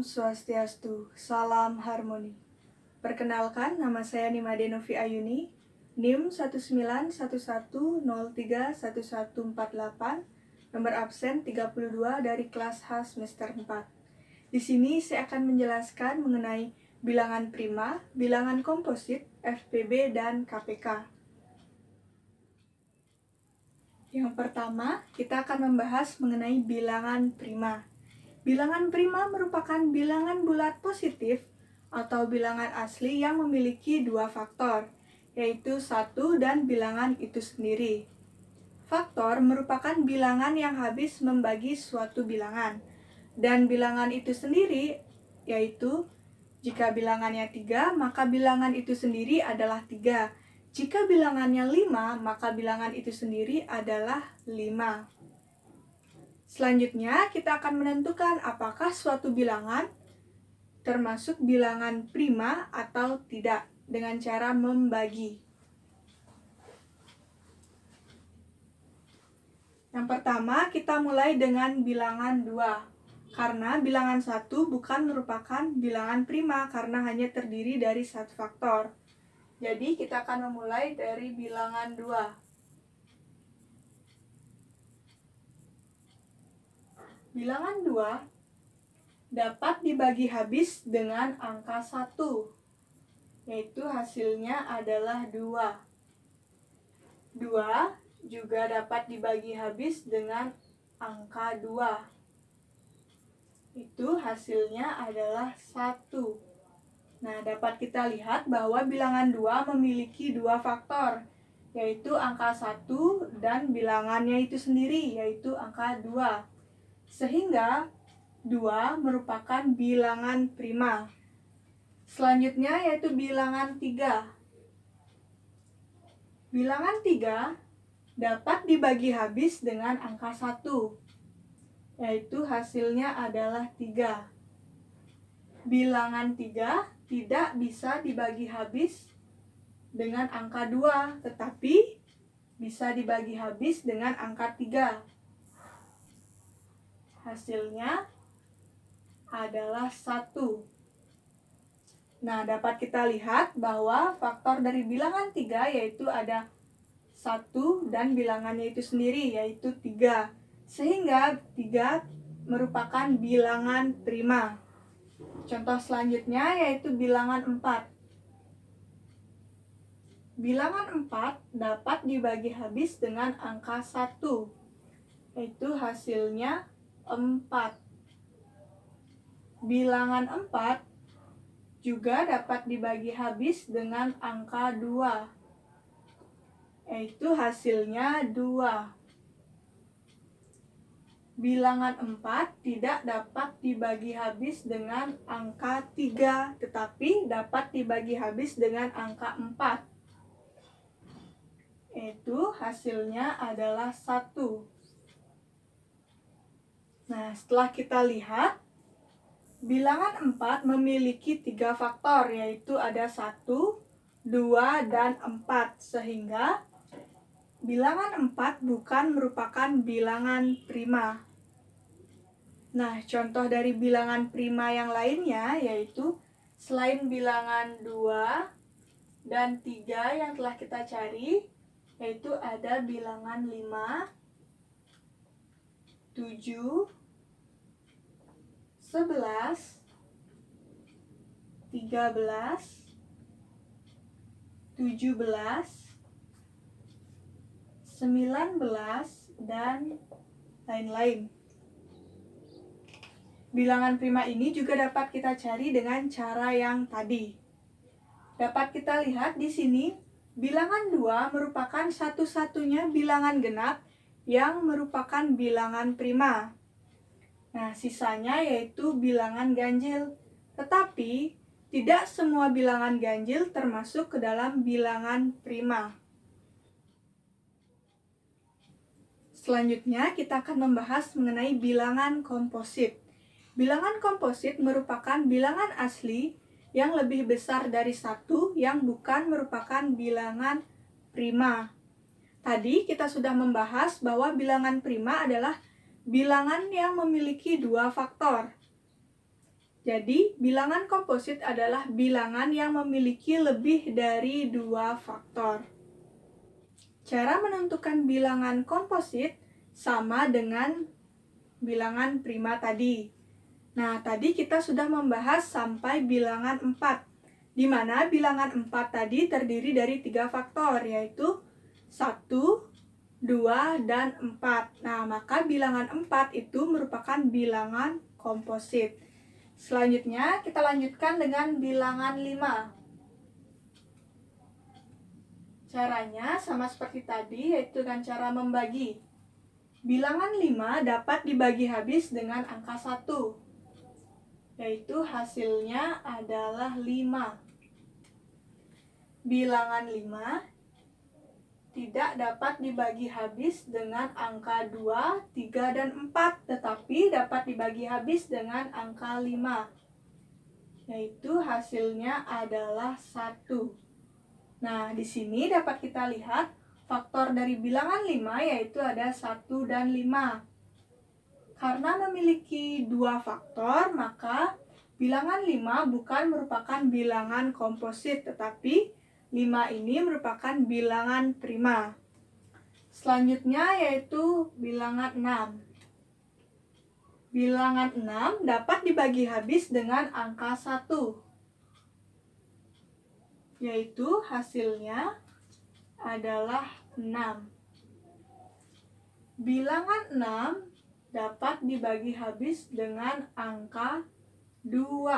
Swastiastu, salam harmoni. Perkenalkan, nama saya Nimade Novi Ayuni, NIM 19110311148, nomor absen 32 dari kelas H semester 4. Di sini saya akan menjelaskan mengenai bilangan prima, bilangan komposit, FPB, dan KPK. Yang pertama, kita akan membahas mengenai bilangan prima. Bilangan prima merupakan bilangan bulat positif atau bilangan asli yang memiliki dua faktor, yaitu 1 dan bilangan itu sendiri. Faktor merupakan bilangan yang habis membagi suatu bilangan, dan bilangan itu sendiri, yaitu jika bilangannya 3, maka bilangan itu sendiri adalah 3. Jika bilangannya 5, maka bilangan itu sendiri adalah 5. Selanjutnya, kita akan menentukan apakah suatu bilangan termasuk bilangan prima atau tidak dengan cara membagi. Yang pertama, kita mulai dengan bilangan 2. Karena bilangan 1 bukan merupakan bilangan prima karena hanya terdiri dari satu faktor. Jadi, kita akan memulai dari bilangan 2. Bilangan 2 dapat dibagi habis dengan angka 1, yaitu hasilnya adalah 2. 2 juga dapat dibagi habis dengan angka 2, itu hasilnya adalah 1. Nah, dapat kita lihat bahwa bilangan 2 memiliki dua faktor, yaitu angka 1 dan bilangannya itu sendiri, yaitu angka 2. Sehingga 2 merupakan bilangan prima. Selanjutnya yaitu bilangan 3. Bilangan 3 dapat dibagi habis dengan angka 1, yaitu hasilnya adalah 3. Bilangan 3 tidak bisa dibagi habis dengan angka 2, tetapi bisa dibagi habis dengan angka 3. Hasilnya adalah 1. Nah, dapat kita lihat bahwa faktor dari bilangan 3 yaitu ada 1 dan bilangannya itu sendiri yaitu 3. Sehingga 3 merupakan bilangan prima. Contoh selanjutnya yaitu bilangan 4. Bilangan 4 dapat dibagi habis dengan angka 1, yaitu hasilnya 4. Bilangan 4 juga dapat dibagi habis dengan angka 2, yaitu hasilnya 2. Bilangan 4 tidak dapat dibagi habis dengan angka 3, tetapi dapat dibagi habis dengan angka 4, yaitu hasilnya adalah 1. Nah, setelah kita lihat, bilangan 4 memiliki 3 faktor, yaitu ada 1, 2, dan 4, sehingga bilangan 4 bukan merupakan bilangan prima. Nah, contoh dari bilangan prima yang lainnya, yaitu selain bilangan 2 dan 3 yang telah kita cari, yaitu ada bilangan 5, 7, 11, 13, 17, 19, dan lain-lain. Bilangan prima ini juga dapat kita cari dengan cara yang tadi. Dapat kita lihat di sini, bilangan 2 merupakan satu-satunya bilangan genap yang merupakan bilangan prima. Nah, sisanya yaitu bilangan ganjil. Tetapi, tidak semua bilangan ganjil termasuk ke dalam bilangan prima. Selanjutnya, kita akan membahas mengenai bilangan komposit. Bilangan komposit merupakan bilangan asli yang lebih besar dari 1 yang bukan merupakan bilangan prima. Tadi kita sudah membahas bahwa bilangan prima adalah bilangan yang memiliki dua faktor. Jadi, bilangan komposit adalah bilangan yang memiliki lebih dari 2 faktor. Cara menentukan bilangan komposit sama dengan bilangan prima tadi. Nah, tadi kita sudah membahas sampai bilangan 4, di mana bilangan 4 tadi terdiri dari 3 faktor, yaitu 1, 2, dan 4. Nah, maka bilangan 4 itu merupakan bilangan komposit. Selanjutnya, kita lanjutkan dengan bilangan 5. Caranya sama seperti tadi, yaitu dengan cara membagi. Bilangan 5 dapat dibagi habis dengan angka 1, yaitu hasilnya adalah 5. Bilangan 5 tidak dapat dibagi habis dengan angka 2, 3, dan 4, tetapi dapat dibagi habis dengan angka 5, yaitu hasilnya adalah 1. Nah, di sini dapat kita lihat faktor dari bilangan 5 yaitu ada 1 dan 5. Karena memiliki 2 faktor, maka bilangan 5 bukan merupakan bilangan komposit, tetapi 5 ini merupakan bilangan prima. Selanjutnya yaitu bilangan 6. Bilangan 6 dapat dibagi habis dengan angka 1, yaitu hasilnya adalah 6. Bilangan 6 dapat dibagi habis dengan angka 2,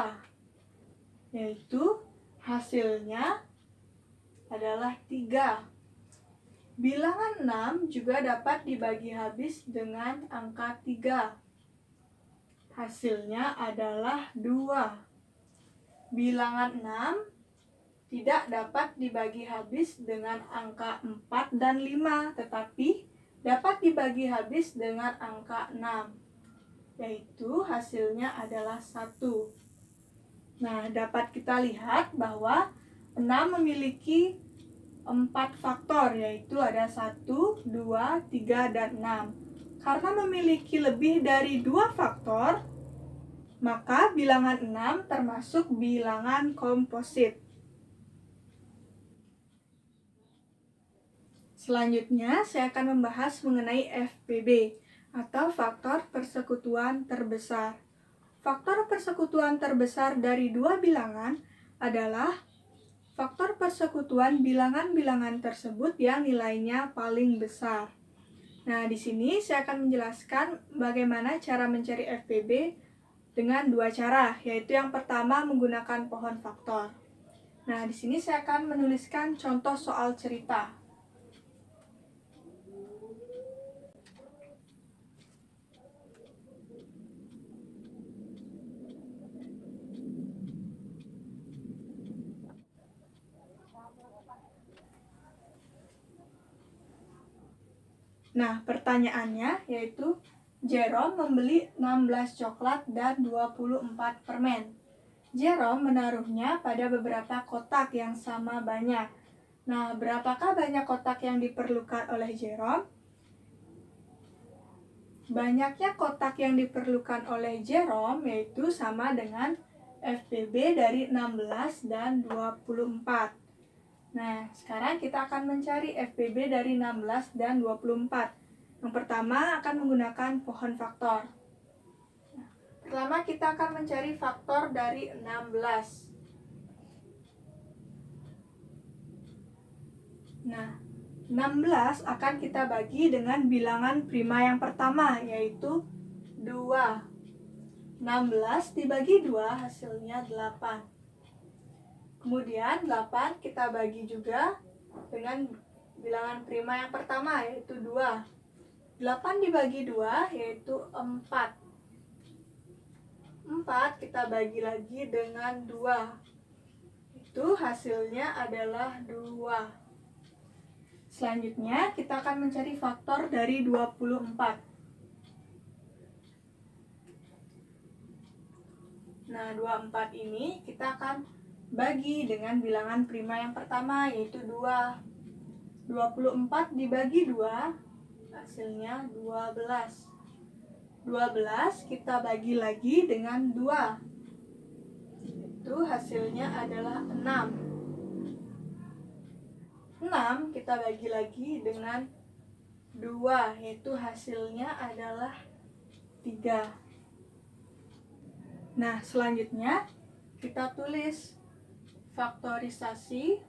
yaitu hasilnya adalah 3. Bilangan 6 juga dapat dibagi habis dengan angka 3. Hasilnya adalah 2. Bilangan 6 tidak dapat dibagi habis dengan angka 4 dan 5, tetapi dapat dibagi habis dengan angka 6, yaitu hasilnya adalah 1. Nah, dapat kita lihat bahwa 6 memiliki 4 faktor, yaitu ada 1, 2, 3, dan 6. Karena memiliki lebih dari 2 faktor, maka bilangan 6 termasuk bilangan komposit. Selanjutnya, saya akan membahas mengenai FPB, atau faktor persekutuan terbesar. Faktor persekutuan terbesar dari 2 bilangan adalah faktor persekutuan bilangan-bilangan tersebut yang nilainya paling besar. Nah, di sini saya akan menjelaskan bagaimana cara mencari FPB dengan 2 cara, yaitu yang pertama menggunakan pohon faktor. Nah, di sini saya akan menuliskan contoh soal cerita. Nah, pertanyaannya yaitu Jerome membeli 16 coklat dan 24 permen. Jerome menaruhnya pada beberapa kotak yang sama banyak. Nah, berapakah banyak kotak yang diperlukan oleh Jerome? Banyaknya kotak yang diperlukan oleh Jerome yaitu sama dengan FPB dari 16 dan 24. Nah, sekarang kita akan mencari FPB dari 16 dan 24. Yang pertama akan menggunakan pohon faktor. Nah, pertama kita akan mencari faktor dari 16. Nah, 16 akan kita bagi dengan bilangan prima yang pertama, yaitu 2. 16 dibagi 2 hasilnya 8. Kemudian 8 kita bagi juga dengan bilangan prima yang pertama, yaitu 2. 8 dibagi 2 yaitu 4. 4 kita bagi lagi dengan 2. Itu hasilnya adalah 2. Selanjutnya kita akan mencari faktor dari 24. Nah, 24 ini kita akan bagi dengan bilangan prima yang pertama, yaitu 2. 24 dibagi 2 hasilnya 12. 12 kita bagi lagi dengan 2. yaitu hasilnya adalah 6. 6 kita bagi lagi dengan 2, yaitu hasilnya adalah 3. Nah, selanjutnya kita tulis faktorisasi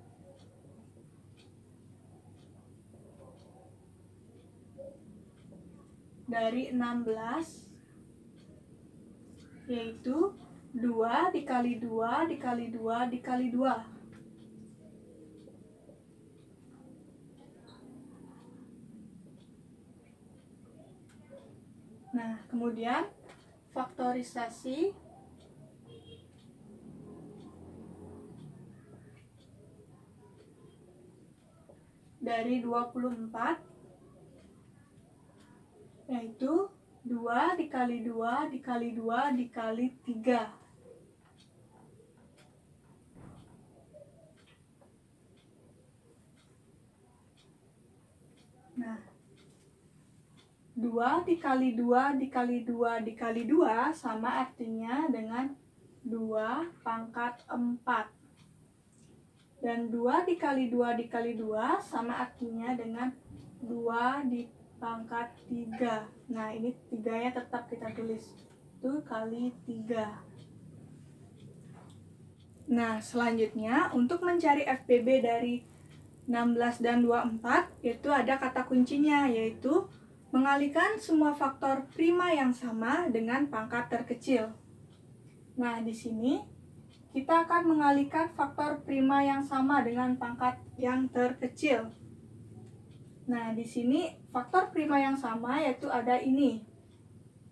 dari 16, yaitu 2 dikali 2 dikali 2 dikali 2. Nah, kemudian faktorisasi dari 24, yaitu 2 dikali 2 dikali 2 dikali 3. Nah, 2 dikali 2 dikali 2 dikali 2 sama artinya dengan 2 pangkat 4. Dan 2 dikali 2 dikali 2 sama artinya dengan 2 di pangkat 3. Nah, ini 3-nya tetap kita tulis. Itu kali 3. Nah, selanjutnya untuk mencari FPB dari 16 dan 24 itu ada kata kuncinya, yaitu mengalihkan semua faktor prima yang sama dengan pangkat terkecil. Nah, di sini kita akan mengalihkan faktor prima yang sama dengan pangkat yang terkecil. Nah, di sini faktor prima yang sama yaitu ada ini.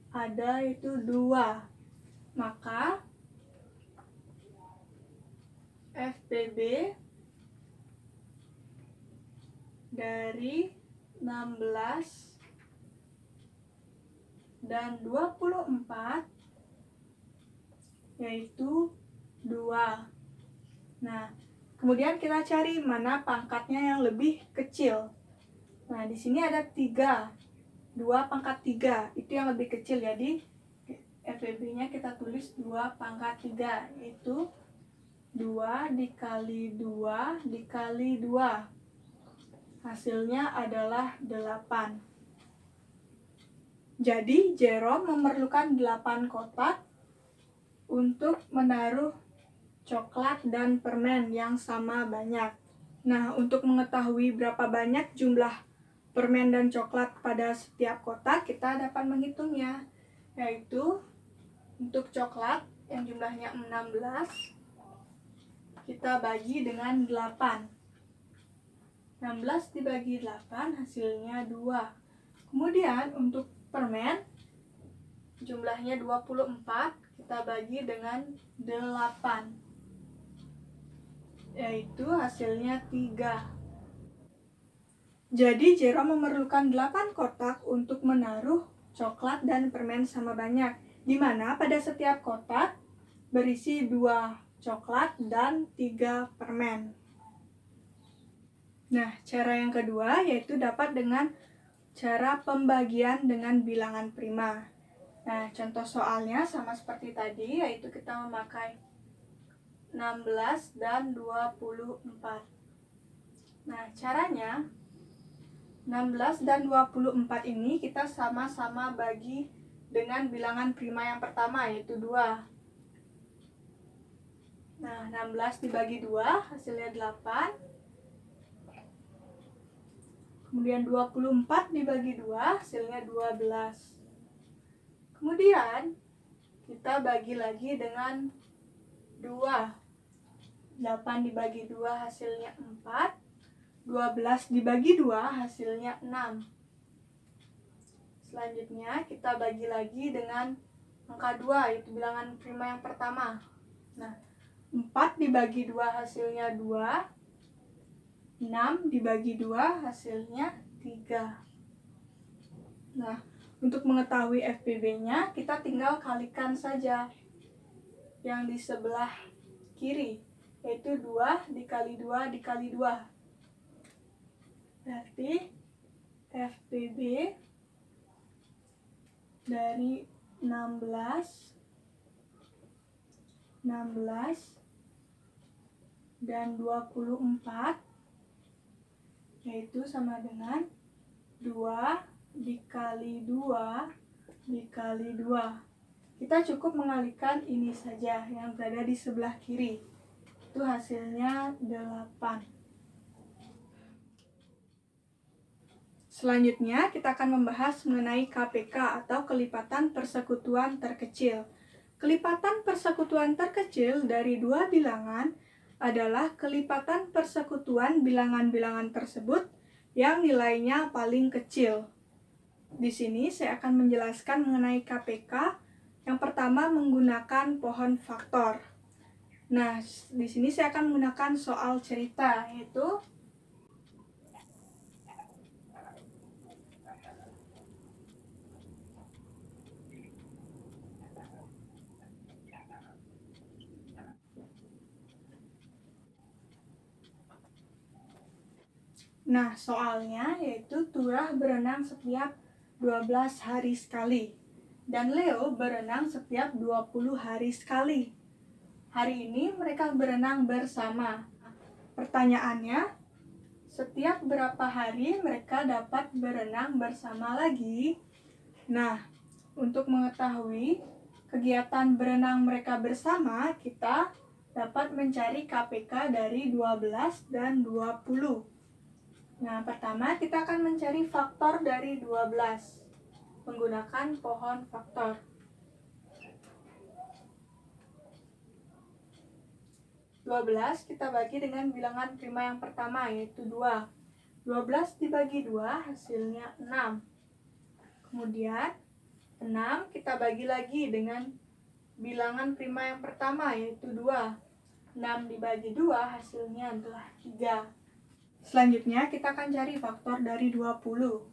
Ada itu 2. Maka FPB dari 16 dan 24 yaitu 2. Nah, kemudian kita cari mana pangkatnya yang lebih kecil. Nah, di sini ada 3. 2 pangkat 3, itu yang lebih kecil. Jadi FPB-nya kita tulis 2 pangkat 3, yaitu 2 dikali 2 dikali 2. Hasilnya adalah 8. Jadi, Jerome memerlukan 8 kotak untuk menaruh coklat dan permen yang sama banyak. Nah, untuk mengetahui berapa banyak jumlah permen dan coklat pada setiap kotak, kita dapat menghitungnya. Yaitu, untuk coklat yang jumlahnya 16, kita bagi dengan 8. 16 dibagi 8 hasilnya 2. Kemudian untuk permen jumlahnya 24, kita bagi dengan 8, yaitu hasilnya 3. Jadi Jerome memerlukan 8 kotak untuk menaruh coklat dan permen sama banyak, di mana pada setiap kotak berisi 2 coklat dan 3 permen. Nah, cara yang kedua yaitu dapat dengan cara pembagian dengan bilangan prima. Nah, contoh soalnya sama seperti tadi, yaitu kita memakai 16 dan 24. Nah, caranya 16 dan 24 ini kita sama-sama bagi dengan bilangan prima yang pertama, yaitu 2. Nah, 16 dibagi 2 hasilnya 8. Kemudian 24 dibagi 2 hasilnya 12. Kemudian kita bagi lagi dengan 2. 8 dibagi 2 hasilnya 4. 12 dibagi 2 hasilnya 6. Selanjutnya kita bagi lagi dengan angka 2, yaitu bilangan prima yang pertama. Nah, 4 dibagi 2 hasilnya 2. 6 dibagi 2 hasilnya 3. Nah, untuk mengetahui FPB-nya, kita tinggal kalikan saja yang di sebelah kiri, yaitu 2 dikali 2 dikali 2. Berarti FPB dari 16 16, dan 24, yaitu sama dengan 2 dikali 2 dikali 2. Kita cukup mengalihkan ini saja yang berada di sebelah kiri. Itu hasilnya 8. Selanjutnya, kita akan membahas mengenai KPK atau kelipatan persekutuan terkecil. Kelipatan persekutuan terkecil dari dua bilangan adalah kelipatan persekutuan bilangan-bilangan tersebut yang nilainya paling kecil. Di sini saya akan menjelaskan mengenai KPK. Yang pertama menggunakan pohon faktor. Nah, di sini saya akan menggunakan soal cerita, yaitu soalnya yaitu Turah berenang setiap 12 hari sekali dan Leo berenang setiap 20 hari sekali. Hari ini mereka berenang bersama. Pertanyaannya, setiap berapa hari mereka dapat berenang bersama lagi? Nah, untuk mengetahui kegiatan berenang mereka bersama, kita dapat mencari KPK dari 12 dan 20. Nah, pertama kita akan mencari faktor dari 12 menggunakan pohon faktor. 12 kita bagi dengan bilangan prima yang pertama, yaitu 2. 12 dibagi 2 hasilnya 6. Kemudian 6 kita bagi lagi dengan bilangan prima yang pertama, yaitu 2. 6 dibagi 2 hasilnya adalah 3. Selanjutnya kita akan cari faktor dari 20.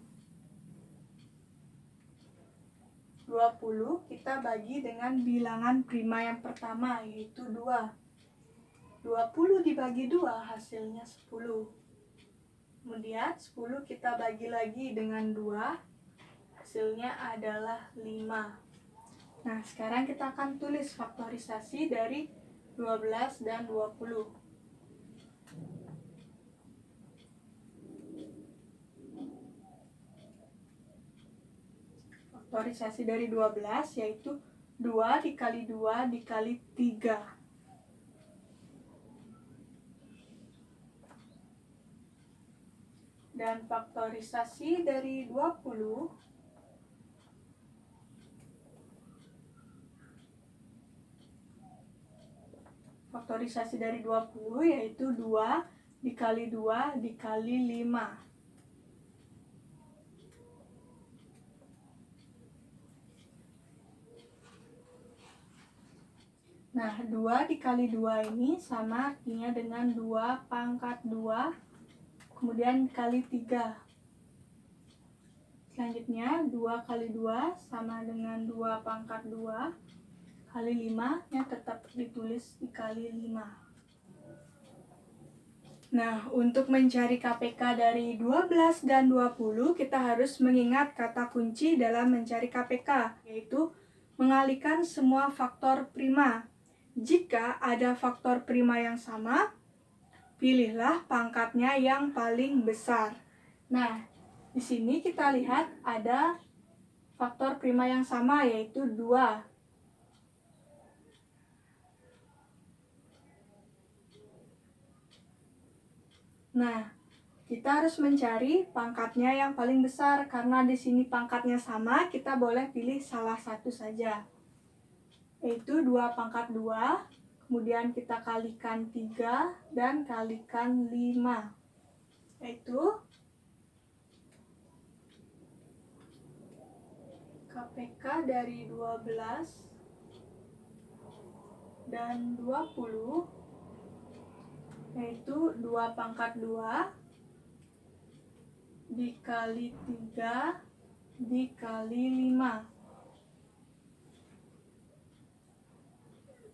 20 kita bagi dengan bilangan prima yang pertama, yaitu 2. 20 dibagi 2 hasilnya 10. Kemudian 10 kita bagi lagi dengan 2, hasilnya adalah 5. Nah, sekarang kita akan tulis faktorisasi dari 12 dan 20. Faktorisasi dari 12 yaitu 2 dikali 2 dikali 3. Dan faktorisasi dari 20 yaitu 2 dikali 2 dikali 5. Nah, 2 dikali 2 ini sama artinya dengan 2 pangkat 2, kemudian kali 3. Selanjutnya, 2 kali 2 sama dengan 2 pangkat 2 kali 5, yang tetap ditulis dikali 5. Nah, untuk mencari KPK dari 12 dan 20, kita harus mengingat kata kunci dalam mencari KPK, yaitu mengalihkan semua faktor prima. Jika ada faktor prima yang sama, pilihlah pangkatnya yang paling besar. Nah, di sini kita lihat ada faktor prima yang sama, yaitu 2. Nah, kita harus mencari pangkatnya yang paling besar. Karena di sini pangkatnya sama, kita boleh pilih salah satu saja, yaitu 2 pangkat 2, kemudian kita kalikan 3 dan kalikan 5, yaitu KPK dari 12 dan 20 yaitu 2 pangkat 2 dikali 3 dikali 5.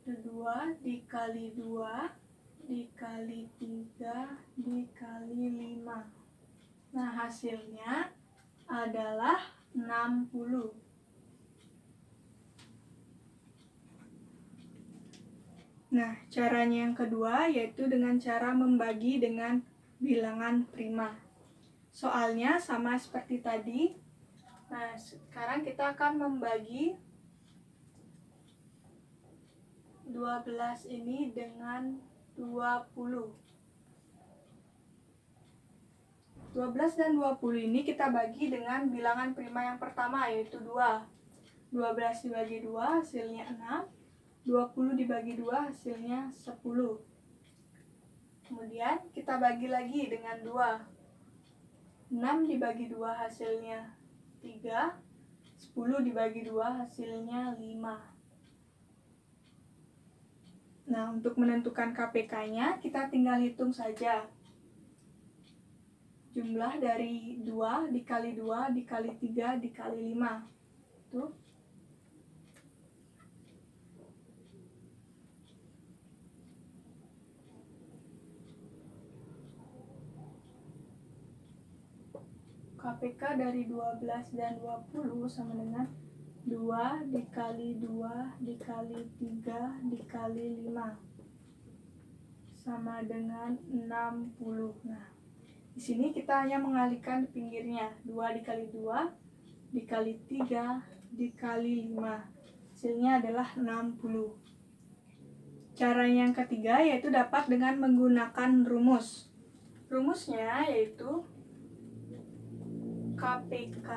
2 dikali 2 dikali 3 dikali 5. Nah, hasilnya adalah 60. Nah, caranya yang kedua yaitu dengan cara membagi dengan bilangan prima. Soalnya sama seperti tadi. Nah, sekarang kita akan membagi 12 ini dengan 20. 12 dan 20 ini kita bagi dengan bilangan prima yang pertama yaitu 2. 12 dibagi 2 hasilnya 6. 20 dibagi 2 hasilnya 10. Kemudian kita bagi lagi dengan 2. 6 dibagi 2 hasilnya 3. 10 dibagi 2 hasilnya 5. Nah, untuk menentukan KPK-nya, kita tinggal hitung saja. Jumlah dari 2 dikali 2 dikali 3 dikali 5. Tuh. KPK dari 12 dan 20 sama dengan 2 dikali 2 dikali 3 dikali 5 sama dengan 60. Nah, di sini kita hanya mengalihkan pinggirnya. 2 dikali 2 dikali 3 dikali 5. Hasilnya adalah 60. Cara yang ketiga yaitu dapat dengan menggunakan rumus. Rumusnya yaitu KPK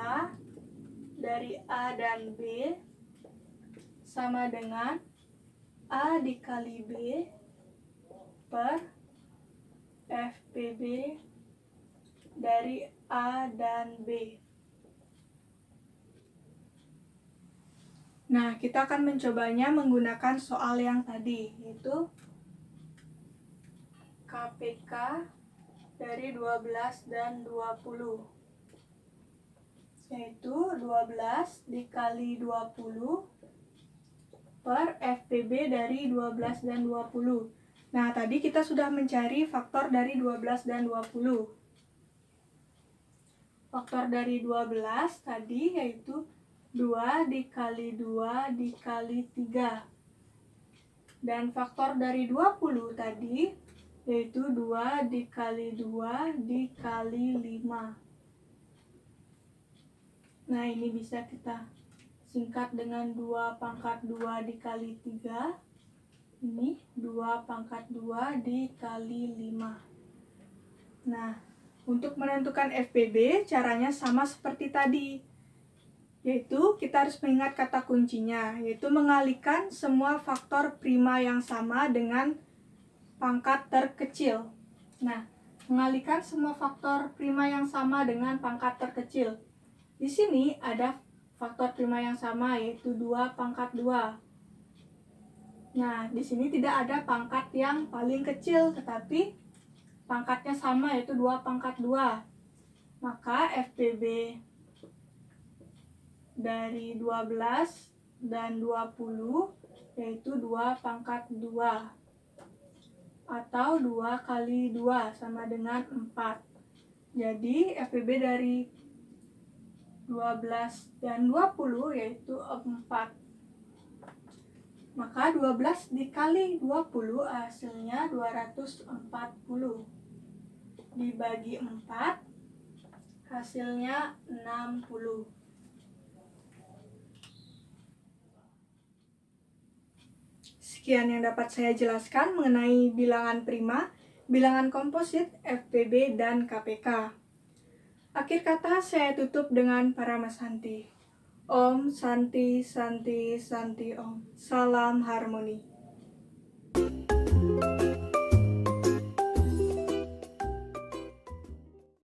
dari A dan B sama dengan A dikali B per FPB dari A dan B. Nah, kita akan mencobanya menggunakan soal yang tadi, yaitu KPK dari 12 dan 20. Yaitu 12 dikali 20 per FPB dari 12 dan 20. Nah, tadi kita sudah mencari faktor dari 12 dan 20. Faktor dari 12 tadi yaitu 2 dikali 2 dikali 3. Dan faktor dari 20 tadi yaitu 2 dikali 2 dikali 5. Nah, ini bisa kita singkat dengan 2 pangkat 2 dikali 3. Ini 2 pangkat 2 dikali 5. Nah, untuk menentukan FPB caranya sama seperti tadi. Yaitu kita harus mengingat kata kuncinya, yaitu mengalihkan semua faktor prima yang sama dengan pangkat terkecil. Nah, mengalihkan semua faktor prima yang sama dengan pangkat terkecil. Di sini ada faktor prima yang sama yaitu 2 pangkat 2. Nah, di sini tidak ada pangkat yang paling kecil, tetapi pangkatnya sama yaitu 2 pangkat 2. Maka FPB dari 12 dan 20 yaitu 2 pangkat 2. Atau 2 kali 2 sama dengan 4. Jadi FPB dari 12 dan 20 yaitu 4. Maka 12 dikali 20 hasilnya 240. Dibagi 4 hasilnya 60. Sekian yang dapat saya jelaskan mengenai bilangan prima, bilangan komposit, FPB, dan KPK. Akhir kata saya tutup dengan Paramasanti. Om Santi Santi Santi Om. Salam harmoni.